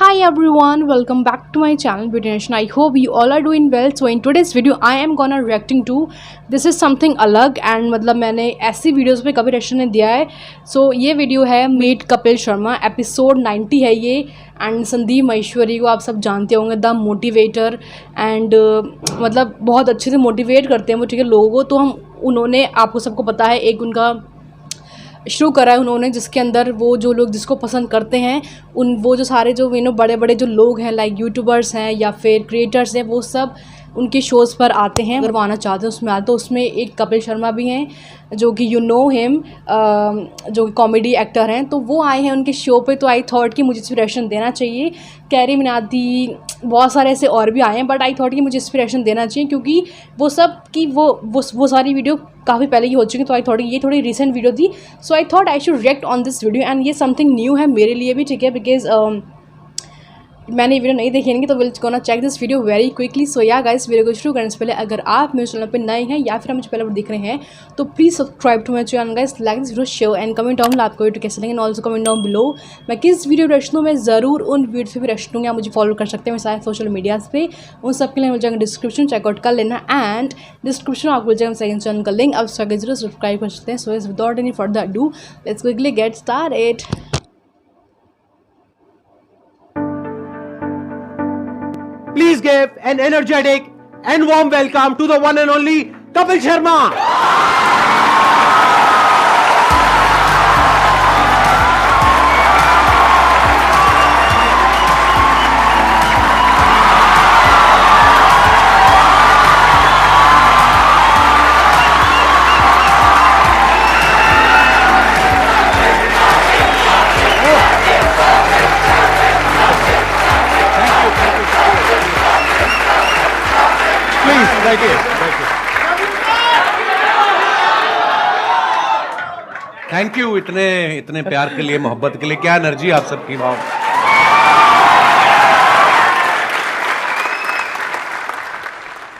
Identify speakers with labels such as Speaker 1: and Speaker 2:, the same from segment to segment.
Speaker 1: Hi everyone, welcome back to my channel Beauty Nation. I hope you all are doing well. So in today's video I am gonna reacting to this is something अलग and मतलब मैंने ऐसी videos पे कभी reaction नहीं दिया है. So ये वीडियो है मीट कपिल शर्मा एपिसोड 90 है ये. एंड संदीप महेश्वरी को आप सब जानते होंगे, द मोटिवेटर. एंड मतलब बहुत अच्छे से मोटिवेट करते हैं वो, ठीक है, लोगों को. तो हम उन्होंने आपको सबको पता है एक उनका शुरू करा है उन्होंने, जिसके अंदर वो जो लोग जिसको पसंद करते हैं उन वो जो सारे जो बड़े बड़े जो लोग हैं लाइक यूट्यूबर्स हैं या फिर क्रिएटर्स हैं, वो सब उनके शोज़ पर आते हैं. अगर वो आना चाहते हैं उसमें आते. तो उसमें एक कपिल शर्मा भी हैं जो कि यू नो हिम, जो कॉमेडी एक्टर हैं. तो वो आए हैं उनके शो पे. तो आई थॉट कि मुझे इंस्पिरेशन देना चाहिए. कैरी मिनाटी, बहुत सारे ऐसे और भी आए हैं, बट आई थॉट कि मुझे इंस्पिरेशन देना चाहिए क्योंकि वो सब की वो सारी वीडियो काफ़ी पहले की हो चुकी. तो आई थॉट ये थोड़ी रिसेंट वीडियो थी. So I thought I should react on this video. And ये समथिंग न्यू है मेरे लिए भी, ठीक है, बिकॉज मैंने वीडियो नहीं देखी है. तो will gonna check this video very quickly. So yeah guys, video को शुरू करने से पहले अगर आप मेरे चैनल पे नए हैं या फिर मुझे पहले दिख रहे हैं तो please subscribe to my channel guys, like this video, share and comment down आपको वीडियो कैसे लगे. And also comment down below मैं किस वीडियो रिएक्शन दूँ. मैं ज़रूर उन वीडियो पे भी रिएक्शन दूँगी. आप मुझे फॉलो कर सकते हैं मेरे सारे सोशल मीडियाज़ पे. उन सब के लिए मिल जाएगा डिस्क्रिप्शन, चेकआउट कर लेना. एंड डिस्क्रिप्शन आपको मिल जाएगा सेकंड चैनल का लिंक, आप उसका जरूर सब्सक्राइब कर सकते हैं. So is without any further do let's quickly get started.
Speaker 2: Please give an energetic and warm welcome to the one and only Kapil Sharma. Thank you इतने प्यार के लिए, मोहब्बत के लिए. क्या एनर्जी आप सबकी. वाह.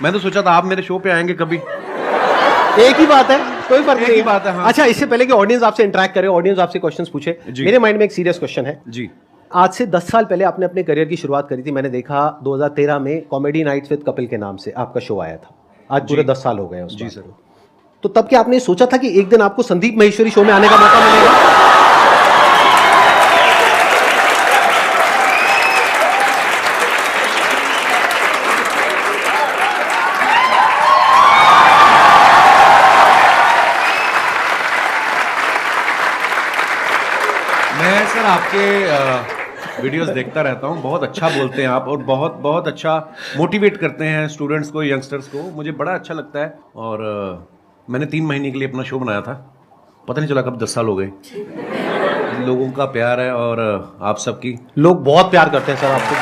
Speaker 2: मैं तो सोचा था आप मेरे शो पे आएंगे कभी. एक ही बात है, कोई फर्क नहीं. बात है. हाँ. अच्छा, इससे पहले कि ऑडियंस आपसे इंटरेक्ट करे, ऑडियंस आपसे क्वेश्चंस पूछे, मेरे माइंड में एक सीरियस क्वेश्चन है जी. आज से 10 साल पहले आपने अपने करियर की शुरुआत करी थी. मैंने देखा 2013 में कॉमेडी नाइट्स विद कपिल के नाम से आपका शो आया था. आज पूरे 10 साल हो गए हैं. जी सर. तो तब क्या आपने सोचा था कि एक दिन आपको संदीप महेश्वरी शो में आने का मौका मिलेगा? मैं सर आपके वीडियोस देखता रहता हूँ. बहुत अच्छा बोलते हैं आप और बहुत बहुत अच्छा मोटिवेट करते हैं स्टूडेंट्स को, यंगस्टर्स को. मुझे बड़ा अच्छा लगता है. और मैंने 3 महीने के लिए अपना शो बनाया था. पता नहीं चला कब 10 साल हो गए. लोगों का प्यार है और आप सबकी. लोग बहुत प्यार करते हैं सर आपको.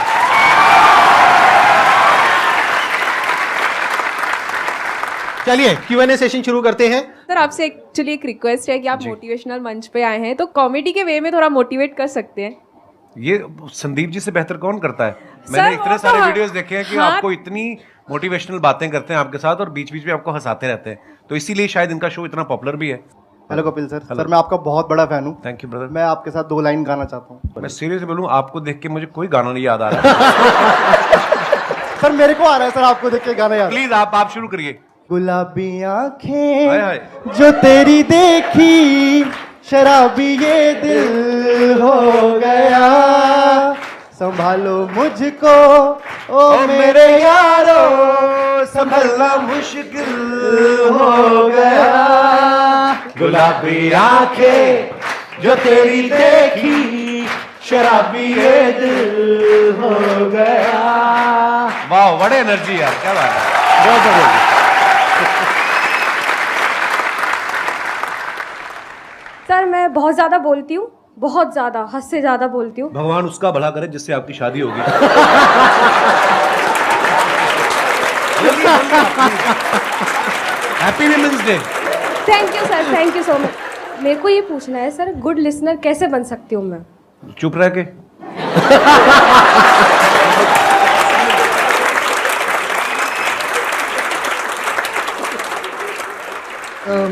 Speaker 2: चलिए Q&A सेशन शुरू करते हैं.
Speaker 3: सर आपसे एक्चुअली एक रिक्वेस्ट है कि आप मोटिवेशनल मंच पे आए हैं तो कॉमेडी के वे में थोड़ा मोटिवेट कर सकते हैं.
Speaker 2: ये संदीप जी से बेहतर कौन करता है. मैंने इतने सारे वीडियोस देखे हैं कि आपको इतनी मोटिवेशनल बातें करते हैं आपके साथ और बीच बीच में आपको हंसाते रहते हैं. तो इसीलिए शायद इनका शो इतना पॉपुलर भी है.
Speaker 4: Hello Kapil sir. सर मैं आपका बहुत बड़ा फैन हूँ.
Speaker 2: Thank you brother.
Speaker 4: मैं आपके साथ 2 लाइन गाना चाहता हूँ.
Speaker 2: मैं सीरियसली बोलूँ, आपको देख के मुझे कोई गाना नहीं याद आ रहा.
Speaker 4: सर मेरे को आ रहा है सर आपको देख के गाना याद.
Speaker 2: प्लीज आप शुरू करिए.
Speaker 4: गुलाबी आंखें जो तेरी देखी, शराबी ये दिल हो गया, संभालो मुझको ओ मेरे यारो, संभलना मुश्किल हो गया. गुलाबी आंखें जो तेरी देखी, शराबी ये दिल हो गया. वाह, बड़े एनर्जी यार, क्या बात है. बहुत बढ़िया.
Speaker 3: सर मैं बहुत ज़्यादा बोलती हूँ, बहुत ज़्यादा, हद से ज़्यादा बोलती हूँ.
Speaker 2: भगवान उसका भला करे जिससे आपकी शादी होगी. Happy women's day.
Speaker 3: Thank you sir, thank you so much. मेरे को ये पूछना है सर, गुड लिसनर कैसे बन सकती हूँ मैं?
Speaker 2: चुप रह के.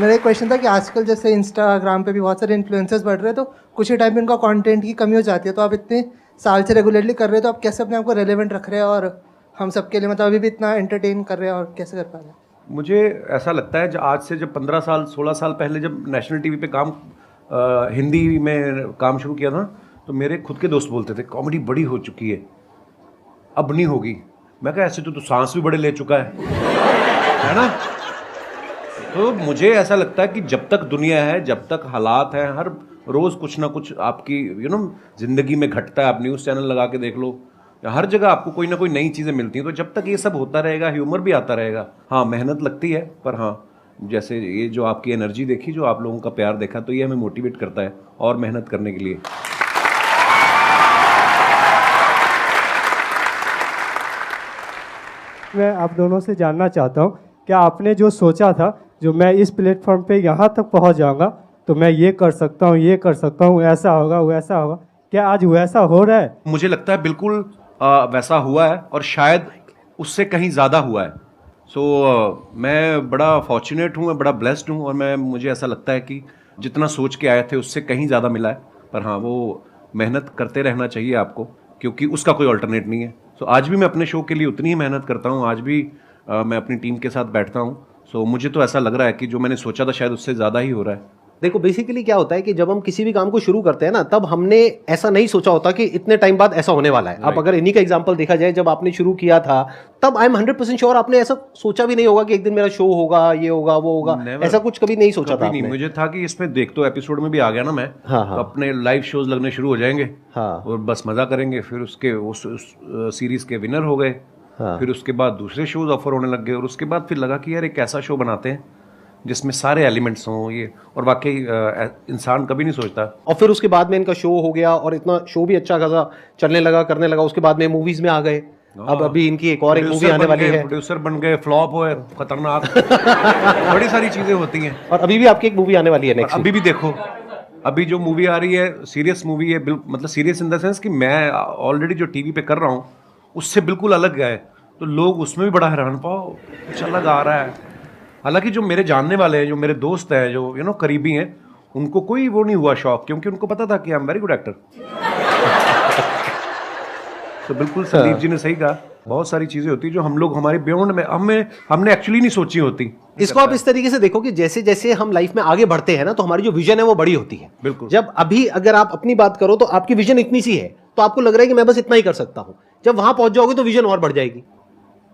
Speaker 5: मेरा एक क्वेश्चन था कि आजकल जैसे इंस्टाग्राम पे भी बहुत सारे इन्फ्लुएंसर्स बढ़ रहे हैं, तो कुछ ही टाइम में उनका कंटेंट की कमी हो जाती है, तो आप इतने साल से रेगुलरली कर रहे हो, तो आप कैसे अपने आप को रेलेवेंट रख रहे हैं और हम सबके लिए मतलब अभी भी इतना एंटरटेन कर रहे हैं, और कैसे कर पा रहे हैं?
Speaker 6: मुझे ऐसा लगता है आज से जब 15 साल 16 साल पहले जब नेशनल टीवी पे काम हिंदी में काम शुरू किया था, तो मेरे खुद के दोस्त बोलते थे कॉमेडी बड़ी हो चुकी है, अब नहीं होगी। मैं कहा ऐसे तो सांस भी बड़े ले चुका है ना। तो मुझे ऐसा लगता है कि जब तक दुनिया है, जब तक हालात हैं, हर रोज़ कुछ ना कुछ आपकी ज़िंदगी में घटता है। आप न्यूज़ चैनल लगा के देख लो, हर जगह आपको कोई ना कोई नई चीज़ें मिलती हैं। तो जब तक ये सब होता रहेगा, ह्यूमर भी आता रहेगा। हाँ, मेहनत लगती है, पर हाँ, जैसे ये जो आपकी एनर्जी देखी, जो आप लोगों का प्यार देखा, तो ये हमें मोटिवेट करता है और मेहनत करने के लिए।
Speaker 7: मैं आप दोनों से जानना चाहता हूँ, क्या आपने जो सोचा था, जो मैं इस प्लेटफॉर्म पे यहाँ तक पहुँच जाऊँगा, तो मैं ये कर सकता हूँ, ये कर सकता हूँ, ऐसा होगा, वैसा होगा, क्या आज वैसा हो रहा है?
Speaker 6: मुझे लगता है बिल्कुल वैसा हुआ है, और शायद उससे कहीं ज़्यादा हुआ है। मैं बड़ा फॉर्चुनेट हूँ, मैं बड़ा ब्लेस्ड हूँ, और मुझे ऐसा लगता है कि जितना सोच के आए थे उससे कहीं ज़्यादा मिला है। पर हाँ, वो मेहनत करते रहना चाहिए आपको, क्योंकि उसका कोई अल्टरनेट नहीं है। आज भी मैं अपने शो के लिए उतनी ही मेहनत करता हूँ, आज भी मैं अपनी टीम के साथ बैठता हूँ। मुझे तो ऐसा लग रहा है कि जो मैंने सोचा था शायद उससे ज़्यादा ही हो रहा है।
Speaker 2: देखो, बेसिकली क्या होता है कि जब हम किसी भी काम को शुरू करते हैं ना, तब हमने ऐसा नहीं सोचा होता कि इतने टाइम बाद ऐसा होने वाला है। अब अगर इन्हीं का एग्जांपल देखा जाए, जब आपने शुरू किया था, तब आई एम 100% श्योर आपने ऐसा सोचा भी नहीं होगा कि एक दिन मेरा शो होगा, ये होगा, वो होगा। ऐसा कुछ कभी नहीं सोचा था आपने?
Speaker 6: मुझे था कि इसमें देख तो एपिसोड में भी आ गया ना मैं,
Speaker 2: हाँ,
Speaker 6: तो अपने लाइव शोज लगने शुरू हो जाएंगे,
Speaker 2: हाँ,
Speaker 6: और बस मजा करेंगे। फिर उसके उस सीरीज के विनर हो गए,
Speaker 2: हाँ।
Speaker 6: फिर उसके बाद दूसरे शोज ऑफर होने लग गए, और उसके बाद फिर लगा कि यार एक ऐसा शो बनाते हैं जिसमें सारे एलिमेंट्स हों ये, और वाकई इंसान कभी नहीं सोचता।
Speaker 2: और फिर उसके बाद में इनका शो हो गया, और इतना शो भी अच्छा खासा चलने लगा, करने लगा। उसके बाद में मूवीज में आ गए। अब अभी इनकी एक और एक मूवी आने वाली है,
Speaker 6: प्रोड्यूसर बन गए, फ्लॉप हुए, खतरनाक बड़ी सारी चीजें होती हैं।
Speaker 2: और अभी भी आपकी एक मूवी आने वाली है नेक्स्ट।
Speaker 6: अभी भी देखो, अभी जो मूवी आ रही है सीरियस मूवी है, मतलब सीरियस इन द सेंस कि मैं ऑलरेडी जो टीवी पे कर रहा हूँ उससे बिल्कुल अलग है, तो लोग उसमें भी बड़ा हैरान, पाओ कुछ अलग आ रहा है। हालांकि जो मेरे जानने वाले हैं, जो मेरे दोस्त हैं, जो करीबी हैं, उनको कोई वो नहीं हुआ शौक, क्योंकि उनको पता था कि I am very good actor. तो बिल्कुल संदीप जी ने सही कहा, बहुत सारी चीजें होती जो हम लोग हमारे बियॉन्ड में हमने एक्चुअली नहीं सोची होती।
Speaker 2: इसको आप इस तरीके से देखो कि जैसे जैसे हम लाइफ में आगे बढ़ते हैं ना, तो हमारी जो विजन है वो बड़ी होती है।
Speaker 6: बिल्कुल।
Speaker 2: जब अभी अगर आप अपनी बात करो तो आपकी विजन इतनी सी है, तो आपको लग रहा है कि मैं बस इतना ही कर सकता हूं। जब वहां पहुंच जाओगे तो विजन और बढ़ जाएगी।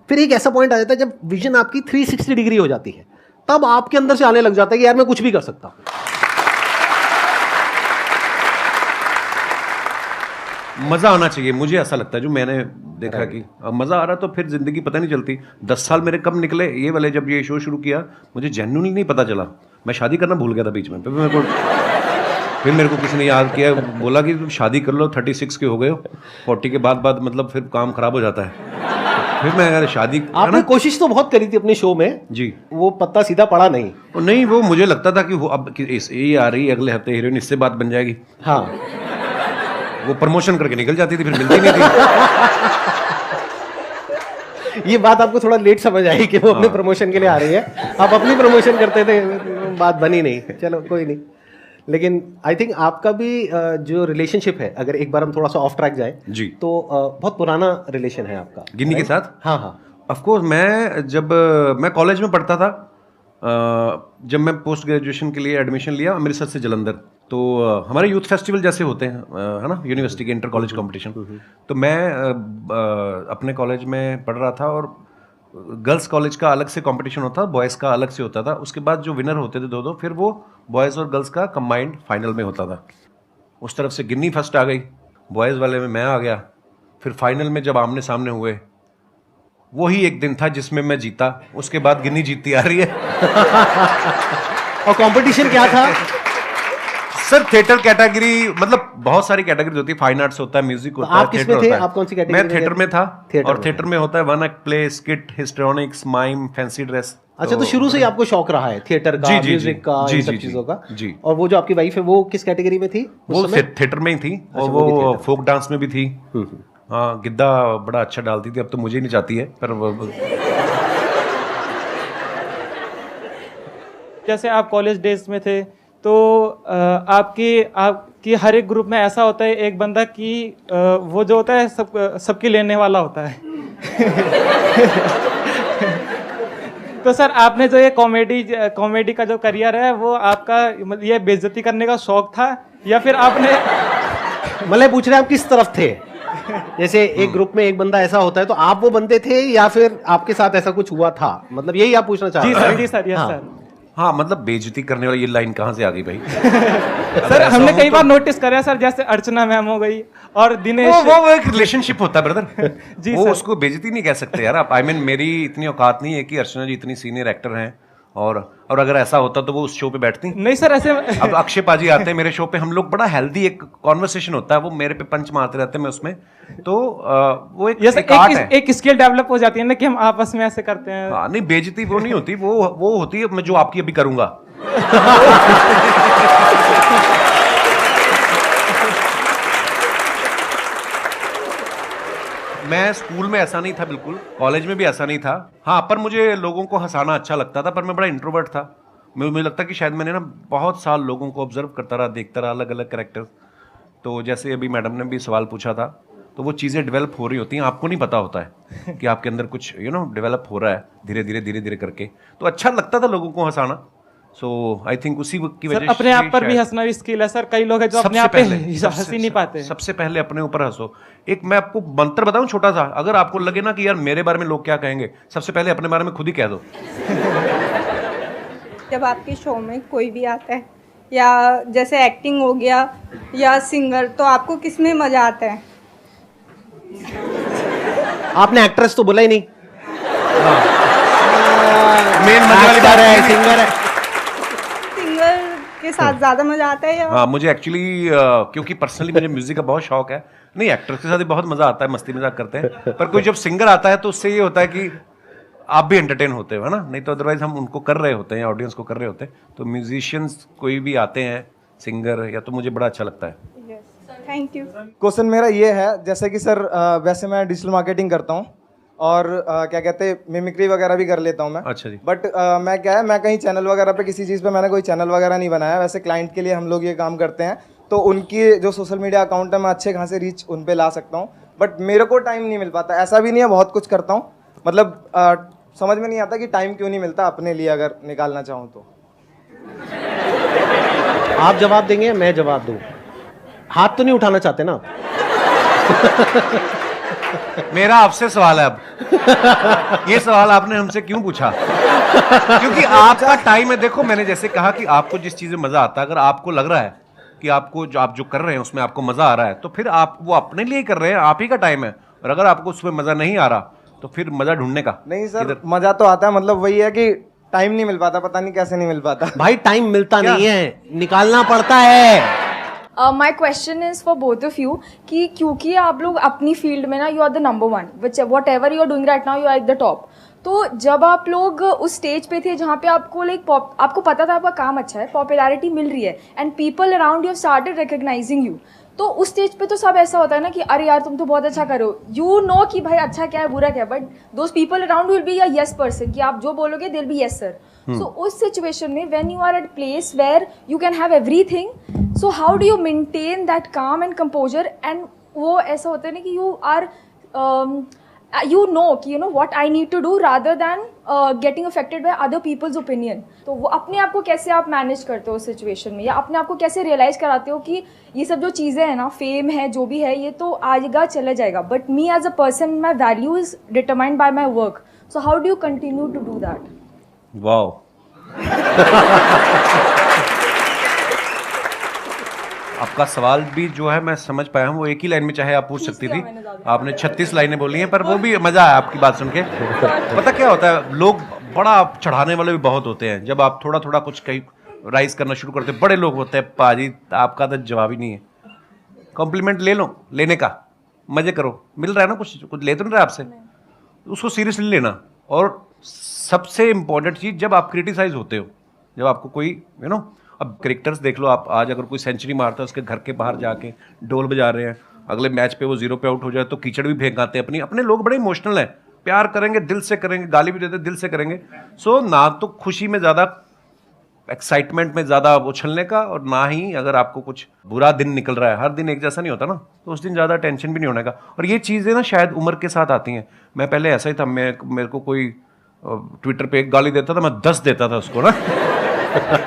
Speaker 2: फिर एक ऐसा पॉइंट आ जाता है जब विजन आपकी 360 डिग्री हो जाती है, तब आपके अंदर से आने लग जाता है कि यार मैं कुछ भी कर सकता हूं।
Speaker 6: मजा आना चाहिए, मुझे ऐसा लगता है, जो मैंने देखा कि मजा आ रहा, तो फिर जिंदगी पता नहीं चलती। 10 साल मेरे कब निकले ये वाले, जब ये शो शुरू किया मुझे जेन्युइनली नहीं पता चला। मैं शादी करना भूल गया था बीच में, फिर मेरे को किसी ने याद किया, बोला कि तुम शादी कर लो, 36 के हो गए हो, 40 के बाद मतलब फिर काम खराब हो जाता है। फिर मैं अगर शादी,
Speaker 2: आपने कोशिश तो बहुत करी थी अपने शो में
Speaker 6: जी,
Speaker 2: वो पत्ता सीधा पड़ा नहीं।
Speaker 6: नहीं, वो मुझे लगता था कि वो अब ये आ रही है अगले हफ्ते हीरोइन, इससे बात बन जाएगी।
Speaker 2: हाँ,
Speaker 6: वो प्रमोशन करके निकल जाती थी, फिर मिलती नहीं थी।
Speaker 2: ये बात आपको थोड़ा लेट समझ आई कि वो अपने प्रमोशन के लिए आ रही है। आप अपनी प्रमोशन करते थे, बात बनी नहीं। चलो कोई नहीं, लेकिन आई थिंक आपका भी जो रिलेशनशिप है, अगर एक बार हम थोड़ा सा ऑफ ट्रैक जाए
Speaker 6: जी,
Speaker 2: तो बहुत पुराना रिलेशन है आपका
Speaker 6: गिन्नी के साथ।
Speaker 2: हाँ हाँ,
Speaker 6: ऑफ कोर्स। मैं कॉलेज में पढ़ता था, जब मैं पोस्ट ग्रेजुएशन के लिए एडमिशन लिया अमृतसर से जलंधर, तो हमारे यूथ फेस्टिवल जैसे होते हैं, है ना, यूनिवर्सिटी के इंटर कॉलेज कंपटीशन। तो मैं अपने कॉलेज में पढ़ रहा था, और गर्ल्स कॉलेज का अलग से कंपटीशन होता था, बॉयज़ का अलग से होता था। उसके बाद जो विनर होते थे दो, फिर वो बॉयज़ और गर्ल्स का कंबाइंड फाइनल में होता था। उस तरफ से गिन्नी फर्स्ट आ गई, बॉयज़ वाले में मैं आ गया। फिर फाइनल में जब आमने सामने हुए, वही एक दिन था जिसमें मैं जीता। उसके बाद गिन्नी जीतती आ रही है।
Speaker 2: और कंपटीशन क्या था
Speaker 6: सर? थिएटर कैटेगरी, मतलब बहुत सारी कैटेगरी होती है, फाइन आर्ट्स होता है, म्यूजिक होता है,
Speaker 2: आप किसमें थे? आप कौन सी कैटेगरी?
Speaker 6: मैं थिएटर में था। और थिएटर में होता है one act play, skit, histrionics, mime, fancy dress.
Speaker 2: अच्छा, तो शुरू से ही आपको शौक रहा है थिएटर का, म्यूजिक का, इन सब चीजों का?
Speaker 6: जी।
Speaker 2: और वो जो आपकी वाइफ है वो किस कैटेगरी में थी?
Speaker 6: वो थिएटर में ही थी, और वो फोक डांस में भी थी। हाँ, गिद्दा बड़ा अच्छा डालती थी, अब तो मुझे नहीं चाहती है, पर
Speaker 8: जैसे आप कॉलेज डेज में थे, तो आपकी हर एक ग्रुप में ऐसा होता है एक बंदा कि वो जो होता है सबकी लेने वाला होता है। तो सर आपने जो ये कॉमेडी का जो करियर है वो आपका ये बेइज्जती करने का शौक था या फिर आपने
Speaker 2: मतलब पूछ रहे हैं आप किस तरफ थे? जैसे एक ग्रुप में एक बंदा ऐसा होता है तो आप वो बंदे थे या फिर आपके साथ ऐसा कुछ हुआ था? मतलब यही आप पूछना चाह रहे हैं?
Speaker 8: जी सर, यस
Speaker 2: हाँ।
Speaker 8: सर।
Speaker 6: हाँ, मतलब बेइज्जती करने वाली ये लाइन कहाँ से आ गई भाई?
Speaker 8: सर हमने कई बार नोटिस करा सर, जैसे अर्चना मैम हो गई और दिनेश।
Speaker 6: वो एक रिलेशनशिप होता है ब्रदर।
Speaker 8: जी
Speaker 6: वो
Speaker 8: सर।
Speaker 6: उसको बेइज्जती नहीं कह सकते यार आप। मेरी इतनी औकात नहीं है कि अर्चना जी इतनी सीनियर एक्टर हैं और अगर ऐसा होता तो वो उस शो पे बैठती
Speaker 8: नहीं सर ऐसे।
Speaker 6: अब अक्षय पाजी आते हैं मेरे शो पे, हम लोग बड़ा हेल्दी एक कॉन्वर्सेशन होता है, वो मेरे पे पंच मारते रहते हैं, मैं उसमें तो वो एक आर्ट है।
Speaker 8: एक स्किल डेवलप हो जाती है ना कि हम आपस में ऐसे करते हैं।
Speaker 6: हाँ, नहीं बेइज्जती वो नहीं होती, वो होती है मैं जो आपकी अभी करूंगा। मैं स्कूल में ऐसा नहीं था, बिल्कुल कॉलेज में भी ऐसा नहीं था। हाँ, पर मुझे लोगों को हंसाना अच्छा लगता था, पर मैं बड़ा इंट्रोवर्ट था। मुझे लगता कि शायद मैंने ना बहुत साल लोगों को ऑब्जर्व करता रहा, देखता रहा, अलग अलग कैरेक्टर। तो जैसे अभी मैडम ने भी सवाल पूछा था, तो वो चीज़ें डेवलप हो रही होती हैं, आपको नहीं पता होता है कि आपके अंदर कुछ डेवलप हो रहा है धीरे धीरे करके। तो अच्छा लगता था लोगों को हंसाना। सो आई थिंक उसी की वजह से
Speaker 8: अपने आप पर भी हंसना भी स्किल है सर। कई लोग हैं जो अपने आप पे हंस ही नहीं पाते।
Speaker 6: सबसे पहले अपने ऊपर हंसो। एक मैं आपको मंत्र बताऊं छोटा सा, अगर आपको लगे ना कि यार मेरे बारे में लोग क्या कहेंगे, सबसे पहले अपने बारे में खुद ही कह दो।
Speaker 9: जब आपके शो में कोई भी आता है या जैसे एक्टिंग हो गया या सिंगर, तो आपको किस में मजा आता है?
Speaker 2: आपने एक्ट्रेस तो बोला ही नहीं।
Speaker 6: मेन मजे वाली बात है
Speaker 2: सिंगर है।
Speaker 9: सिंगर के साथ ज्यादा मजा आता है या?
Speaker 6: हाँ, मुझे एक्चुअली क्योंकि पर्सनली मुझे म्यूजिक का बहुत शौक है। नहीं, एक्टर्स के साथ भी बहुत मजा आता है, मस्ती मजाक करते हैं, पर कोई जब सिंगर आता है तो उससे ये होता है कि आप भी एंटरटेन होते हो, है ना? नहीं तो अदरवाइज हम उनको कर रहे होते हैं, ऑडियंस को कर रहे होते हैं। तो म्यूजिशियंस कोई भी आते हैं, सिंगर या, तो मुझे बड़ा अच्छा लगता है।
Speaker 9: Thank you.
Speaker 4: क्वेश्चन मेरा ये है, जैसे कि सर वैसे मैं डिजिटल मार्केटिंग करता हूँ और क्या कहते हैं मिमिक्री वगैरह भी कर लेता हूँ मैं।
Speaker 6: अच्छा जी।
Speaker 4: बट मैं क्या है, मैं कहीं चैनल वगैरह पे किसी चीज़ पे मैंने कोई चैनल वगैरह नहीं बनाया। वैसे क्लाइंट के लिए हम लोग ये काम करते हैं, तो उनकी जो सोशल मीडिया अकाउंट है मैं अच्छे खासे रीच उन पे ला सकता हूँ, बट मेरे को टाइम नहीं मिल पाता। ऐसा भी नहीं है, बहुत कुछ करता हूँ, मतलब समझ में नहीं आता कि टाइम क्यों नहीं मिलता अपने लिए अगर निकालना चाहूँ तो।
Speaker 2: आप जवाब देंगे, मैं जवाब दूं? हाथ तो नहीं उठाना चाहते ना?
Speaker 6: मेरा आपसे सवाल है अब। ये सवाल आपने हमसे क्यों पूछा? क्योंकि आपका टाइम है। देखो, मैंने जैसे कहा कि आपको जिस चीज में मजा आता है, अगर आपको लग रहा है कि आपको आप जो कर रहे हैं उसमें आपको मजा आ रहा है, तो फिर आप वो अपने लिए कर रहे हैं, आप ही का टाइम है। और अगर आपको उसमें मजा नहीं आ रहा तो फिर मजा ढूंढने का।
Speaker 4: नहीं सर, मजा तो आता है, मतलब वही है कि टाइम नहीं मिल पाता, पता नहीं कैसे नहीं मिल पाता।
Speaker 2: भाई टाइम मिलता नहीं है, निकालना पड़ता है।
Speaker 10: My question is for both of you कि क्योंकि आप लोग अपनी फील्ड में ना you are the number one, which whatever you are doing right now, you are at the top. तो जब आप लोग उस स्टेज पे थे जहाँ पे आपको आपको पता था आपका काम अच्छा है, पॉपुलैरिटी मिल रही है and people around you started recognising you, तो उस स्टेज पे तो सब ऐसा होता है ना कि अरे यार तुम तो बहुत अच्छा करो, यू नो कि भाई अच्छा क्या है बुरा क्या है, but those people around will be a yes person कि आप जो बोलोगे they will be yes sir. So उस सिचुएशन में when you are at place where you can have everything, so how do you maintain that calm and composure? And वो ऐसा होता है ना कि यू आर you know कि you know what I need to do rather than getting affected by other people's opinion। तो वो अपने आप को कैसे आप मैनेज करते हो उस सिचुएशन में, या अपने आप को कैसे रियलाइज कराते हो कि ये सब जो चीज़ें हैं ना, फेम है जो भी है, ये तो आएगा चला जाएगा, but me as a person my value is determined by my work, so how do you continue to do that?
Speaker 6: Wow. आपका सवाल भी जो है मैं समझ पाया हूँ, वो एक ही लाइन में चाहे आप पूछ सकती थी, आपने 36 लाइनें बोली हैं, पर वो भी मजा आया आपकी बात सुन के। पता क्या होता है, लोग बड़ा चढ़ाने वाले भी बहुत होते हैं। जब आप थोड़ा थोड़ा कुछ कहीं राइज करना शुरू करते हैं, बड़े लोग होते हैं, पाजी आपका तो जवाब ही नहीं है। कॉम्प्लीमेंट ले लो, लेने का मजे करो, मिल रहा है ना, कुछ कुछ ले तो नहीं रहा आपसे, उसको सीरियसली लेना। और सबसे इंपॉर्टेंट चीज़, जब आप क्रिटिसाइज होते हो, जब आपको कोई अब क्रिकेटर्स देख लो आप, आज अगर कोई सेंचुरी मारता है उसके घर के बाहर जाके ढोल बजा रहे हैं, अगले मैच पे वो 0 पे आउट हो जाए तो कीचड़ भी फेंक आते हैं। अपने लोग बड़े इमोशनल हैं, प्यार करेंगे, दिल से करेंगे, गाली भी देते दिल से करेंगे। सो ना तो खुशी में ज़्यादा एक्साइटमेंट में ज़्यादा उछलने का, और ना ही अगर आपको कुछ बुरा दिन निकल रहा है, हर दिन एक जैसा नहीं होता ना, तो उस दिन ज़्यादा टेंशन भी नहीं होने का। और ये चीज़ें ना शायद उम्र के साथ आती हैं। मैं पहले ऐसा ही था, मेरे को कोई ट्विटर पे एक गाली देता था, मैं 10 देता था उसको ना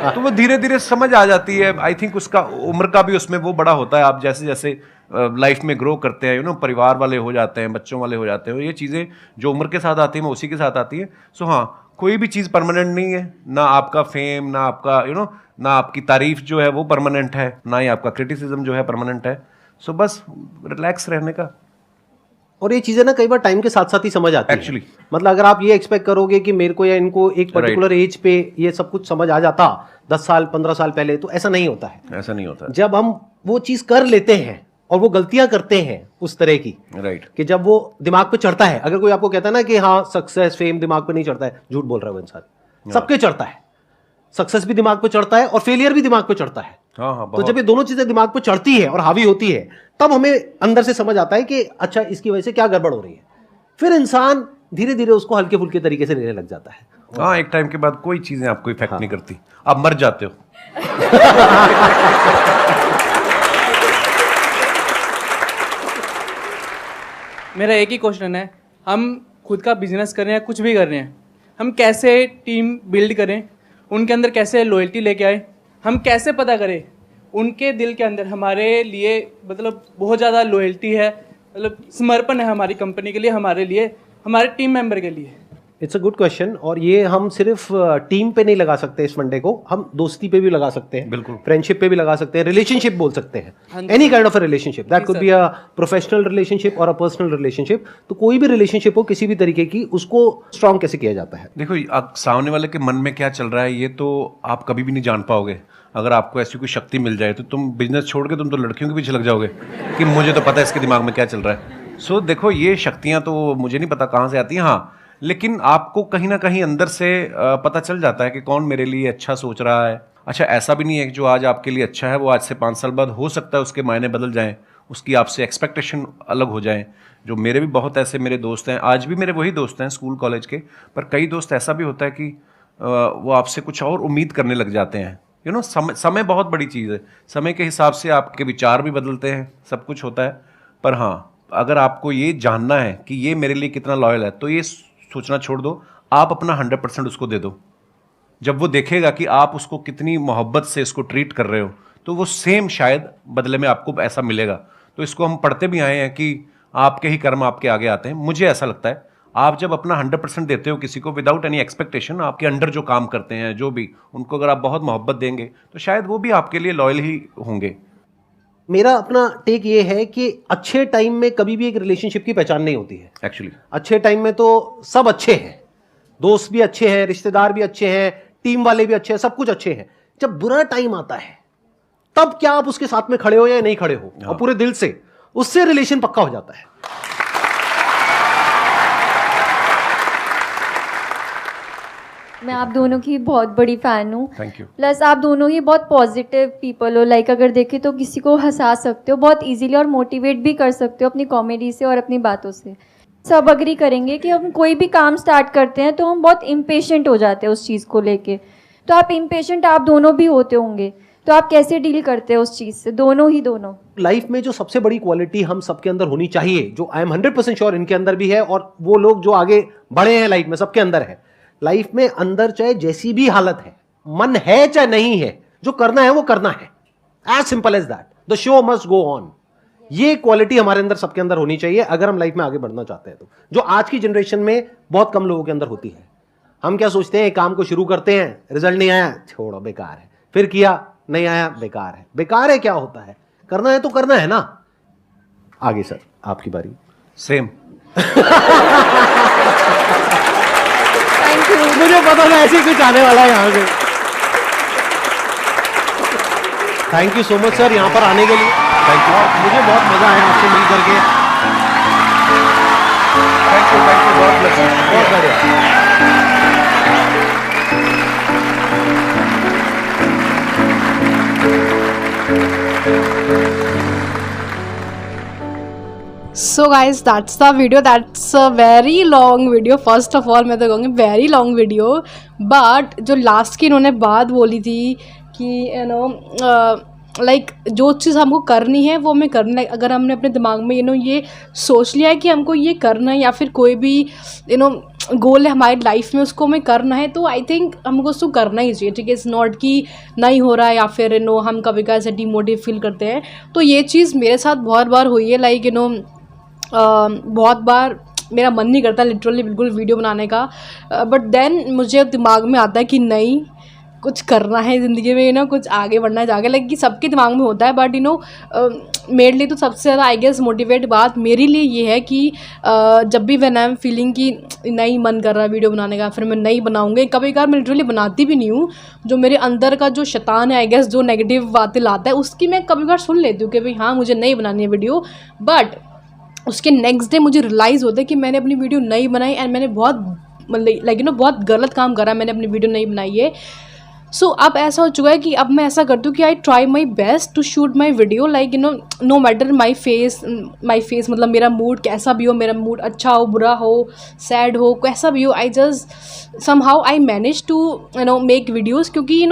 Speaker 6: तो वो धीरे धीरे समझ आ जाती है। आई थिंक उसका उम्र का भी उसमें वो बड़ा होता है। आप जैसे जैसे लाइफ में ग्रो करते हैं, परिवार वाले हो जाते हैं, बच्चों वाले हो जाते हैं, ये चीज़ें जो उम्र के साथ आती हैं वो उसी के साथ आती है। सो हाँ, कोई भी चीज़ परमानेंट नहीं है, ना आपका फेम, ना आपका ना आपकी तारीफ जो है वो परमानेंट है, ना ही आपका क्रिटिसिज्म जो है परमानेंट है। सो बस रिलैक्स रहने का।
Speaker 2: और ये चीजें ना कई बार टाइम के साथ साथ ही समझ आती है एक्चुअली। मतलब अगर आप ये एक्सपेक्ट करोगे कि मेरे को या इनको एक पर्टिकुलर एज पे ये सब कुछ समझ आ जाता 10 साल 15 साल पहले, तो ऐसा नहीं होता है।
Speaker 6: ऐसा नहीं होता।
Speaker 2: जब हम वो चीज कर लेते हैं और वो गलतियां करते हैं उस तरह की, कि जब वो दिमाग पे चढ़ता है। अगर कोई आपको कहता है ना कि हाँ सक्सेस फेम दिमाग पे नहीं चढ़ता है, झूठ बोल रहा है वो इंसान। सबके चढ़ता है, सक्सेस भी दिमाग पे चढ़ता है और फेलियर भी दिमाग पे चढ़ता है। तो जब ये दोनों चीजें दिमाग पे चढ़ती है और हावी होती है, तब हमें अंदर से समझ आता है कि अच्छा इसकी वजह से क्या गड़बड़ हो रही है। फिर इंसान धीरे धीरे उसको हल्के फुल्के तरीके से लेने लग जाता है।
Speaker 6: हाँ, एक टाइम के बाद कोई चीजें आपको इफेक्ट नहीं करती, आप मर जाते हो।
Speaker 8: मेरा एक ही क्वेश्चन है, हम खुद का बिजनेस कर रहे हैं, कुछ भी कर रहे हैं, हम कैसे टीम बिल्ड करें, उनके अंदर कैसे लॉयल्टी लेके आए, हम कैसे पता करें उनके दिल के अंदर हमारे लिए मतलब बहुत ज़्यादा लॉयल्टी है, मतलब समर्पण है हमारी कंपनी के लिए, हमारे लिए, हमारे टीम मेंबर के लिए।
Speaker 2: It's a good question. और ये हम सिर्फ टीम पे नहीं लगा सकते इस फंडे को, हम दोस्ती पे भी लगा सकते हैं, बिल्कुल, फ्रेंडशिप पे भी लगा सकते हैं, रिलेशनशिप बोल सकते हैं, any kind of a relationship, that could be a professional relationship और अ पर्सनल रिलेशनशिप। तो कोई भी रिलेशनशिप हो किसी भी तरीके की, उसको स्ट्रांग कैसे किया जाता है?
Speaker 6: देखो, आप सामने वाले के मन में क्या चल रहा है ये तो आप कभी भी नहीं जान पाओगे। अगर आपको ऐसी कोई शक्ति मिल जाए तो तुम बिजनेस छोड़ के तुम तो लड़कियों के पीछे लग जाओगे कि मुझे तो पता है इसके दिमाग में क्या चल रहा है। सो देखो, ये शक्तियाँ तो मुझे नहीं पता कहाँ से आती हैं, हाँ, लेकिन आपको कहीं ना कहीं अंदर से पता चल जाता है कि कौन मेरे लिए अच्छा सोच रहा है। अच्छा, ऐसा भी नहीं है कि जो आज आपके लिए अच्छा है वो आज से 5 साल बाद हो सकता है उसके मायने बदल जाएं, उसकी आपसे एक्सपेक्टेशन अलग हो जाएं। जो मेरे भी बहुत ऐसे मेरे दोस्त हैं, आज भी मेरे वही दोस्त हैं स्कूल कॉलेज के, पर कई दोस्त ऐसा भी होता है कि वो आपसे कुछ और उम्मीद करने लग जाते हैं। समय बहुत बड़ी चीज़ है, समय के हिसाब से आपके विचार भी बदलते हैं, सब कुछ होता है। पर हाँ, अगर आपको ये जानना है कि ये मेरे लिए कितना लॉयल है, तो ये सोचना छोड़ दो, आप अपना 100% उसको दे दो। जब वो देखेगा कि आप उसको कितनी मोहब्बत से इसको ट्रीट कर रहे हो, तो वो सेम शायद बदले में आपको ऐसा मिलेगा। तो इसको हम पढ़ते भी आए हैं कि आपके ही कर्म आपके आगे आते हैं। मुझे ऐसा लगता है, आप जब अपना 100% देते हो किसी को विदाउट एनी एक्सपेक्टेशन, आपके अंडर जो काम करते हैं जो भी, उनको अगर आप बहुत मोहब्बत देंगे तो शायद वो भी आपके लिए लॉयल ही होंगे।
Speaker 2: मेरा अपना टेक ये है कि अच्छे टाइम में कभी भी एक रिलेशनशिप की पहचान नहीं होती है।
Speaker 6: एक्चुअली
Speaker 2: अच्छे टाइम में तो सब अच्छे हैं, दोस्त भी अच्छे हैं, रिश्तेदार भी अच्छे हैं, टीम वाले भी अच्छे हैं, सब कुछ अच्छे हैं। जब बुरा टाइम आता है तब क्या आप उसके साथ में खड़े हो या नहीं खड़े हो, और पूरे दिल से, उससे रिलेशन पक्का हो जाता है।
Speaker 11: मैं आप दोनों की बहुत बड़ी फ़ैन हूँ।
Speaker 6: Thank you.
Speaker 11: प्लस आप दोनों ही बहुत पॉजिटिव पीपल हो, लाइक अगर देखें तो किसी को हंसा सकते हो बहुत इजीली और मोटिवेट भी कर सकते हो अपनी कॉमेडी से और अपनी बातों से। सब अग्री करेंगे कि हम कोई भी काम स्टार्ट करते हैं तो हम बहुत इम्पेशेंट हो जाते हैं उस चीज़ को लेके। तो आप इम्पेशेंट आप दोनों भी होते होंगे, तो आप कैसे डील करते हैं उस चीज़ से? दोनों
Speaker 2: लाइफ में जो सबसे बड़ी क्वालिटी हम सबके अंदर होनी चाहिए, जो आई एम 100% श्योर इनके अंदर भी है, और वो लोग जो आगे बढ़े हैं लाइफ में सबके अंदर है। लाइफ में अंदर चाहे जैसी भी हालत है, मन है चाहे नहीं है, जो करना है वो करना है, as simple as that. The show must go on. ये क्वालिटी हमारे अंदर सबके अंदर होनी चाहिए अगर हम लाइफ में आगे बढ़ना चाहते हैं, तो जो आज की जनरेशन में बहुत कम लोगों के अंदर होती है। हम क्या सोचते हैं, काम को शुरू करते हैं, रिजल्ट नहीं आया, छोड़ो बेकार है, फिर किया नहीं आया, बेकार है। बेकार है क्या होता है, करना है तो करना है ना। आगे सर आपकी बारी।
Speaker 6: सेम।
Speaker 2: मुझे पता था ऐसे कुछ आने वाला है यहाँ से। Thank you so much sir यहाँ पर आने के लिए। थैंक यू, मुझे बहुत मजा आया आपसे मिल करके।
Speaker 6: थैंक यू, बहुत बढ़िया।
Speaker 1: So guys that's the video, that's a very long video. First of all मैं तो कहूँगी वेरी लॉन्ग वीडियो, बट जो लास्ट की इन्होंने बात बोली थी कि यू नो लाइक जो चीज़ हमको करनी है वो हमें करना है। अगर हमने अपने दिमाग में ये सोच लिया है कि हमको ये करना है या फिर कोई भी गोल है हमारी लाइफ में उसको हमें करना है, तो आई थिंक हमको उसको करना ही चाहिए। ठीक है, इट्स नॉट कि नहीं हो रहा है या फिर हम कभी कभी ऐसे डिमोटिव फील करते हैं। तो ये चीज़ मेरे साथ बहुत बार हुई है। लाइक बहुत बार मेरा मन नहीं करता लिटरली बिल्कुल वीडियो बनाने का, बट देन मुझे दिमाग में आता है कि नहीं, कुछ करना है ज़िंदगी में, कुछ आगे बढ़ना है जाके। लाइक कि सबके दिमाग में होता है, बट मेरे लिए तो सबसे ज़्यादा आई गेस मोटिवेट बात मेरे लिए ये है कि जब भी व्हेन आई एम फीलिंग कि नहीं मन कर रहा है वीडियो बनाने का, फिर मैं नहीं बनाऊँगी। कभी कभार मैं लिटरली बनाती भी नहीं हूँ। जो मेरे अंदर का जो शैतान है आई गेस, जो नेगेटिव बातें लाता है, उसकी मैं कभी कभार सुन लेती हूँ कि भाई हाँ मुझे नहीं बनानी है वीडियो, बट उसके नेक्स्ट डे मुझे रियलाइज़ होता है कि मैंने अपनी वीडियो नहीं बनाई एंड मैंने बहुत बहुत गलत काम करा, मैंने अपनी वीडियो नहीं बनाई है। सो अब ऐसा हो चुका है कि अब मैं ऐसा करती हूँ कि I try my best to shoot my video, like no matter my face मतलब मेरा मूड कैसा भी हो, मेरा मूड अच्छा हो, बुरा हो, सैड हो, कैसा भी हो, I just somehow I manage to make videos, क्योंकि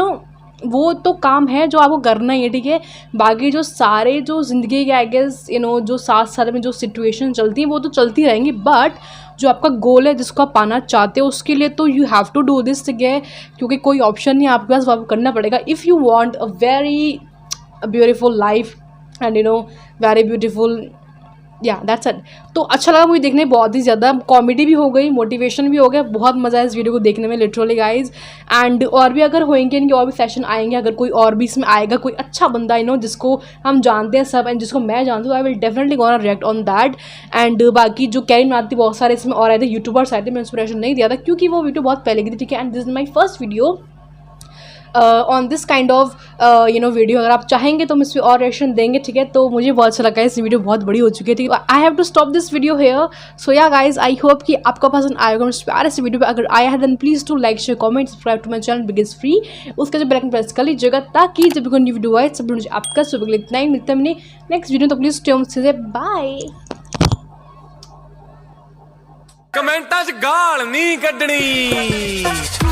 Speaker 1: वो तो काम है जो आपको करना ही है। ठीक है, बाकी जो सारे जो ज़िंदगी के आई गेस जो साथ में जो सिचुएशन चलती हैं वो तो चलती रहेंगी, बट जो आपका गोल है जिसको आप पाना चाहते हो उसके लिए तो you have to do this. ठीक है, क्योंकि कोई ऑप्शन नहीं आपके पास, वो आपको करना पड़ेगा if you want a very beautiful life and very beautiful या दैट्स इट। तो अच्छा लगा मुझे देखने, बहुत ही ज़्यादा कॉमेडी भी हो गई, मोटिवेशन भी हो गया, बहुत मज़ा है इस वीडियो को देखने में लिटरली गाइज। एंड और भी अगर होंगे इनके और भी सेशन आएंगे, अगर कोई और भी इसमें आएगा, कोई अच्छा बंदा जिसको हम जानते हैं सब एंड जिसको मैं जानती हूँ, I will definitely gonna react on that. And बाकी जो कैरी बनाती बहुत सारे इसमें और आए थे, यूट्यूबर्स आए थे, मैं इंस्पिरेशन नहीं दिया था क्योंकि वो वीडियो बहुत पहले की थी। ठीक है, and this is my first video on this kind of video. अगर आप चाहेंगे तो हम इस पर और रिएक्शन देंगे। ठीक है, तो मुझे बहुत अच्छा लगा, इस वीडियो बहुत बड़ी हो चुकी थी। I have to stop this video here. So yeah guys, I hope कि आपका पसंद आएगा इस प्यारे से वीडियो पे। अगर आया है then please to like share comment subscribe to my channel बिगिस फ्री। उसका जो बेल आइकन प्रेस कर लीजिएगा ताकि जब भी कोई न्यू वीडियो आए सब मुझे आपका सुबह इतना ही मिलता है मैंने नेक्स्ट वीडियो। तो प्लीज़ स्टे होम से बाय।
Speaker 12: कमेंटा च गाल नहीं कड्डनी।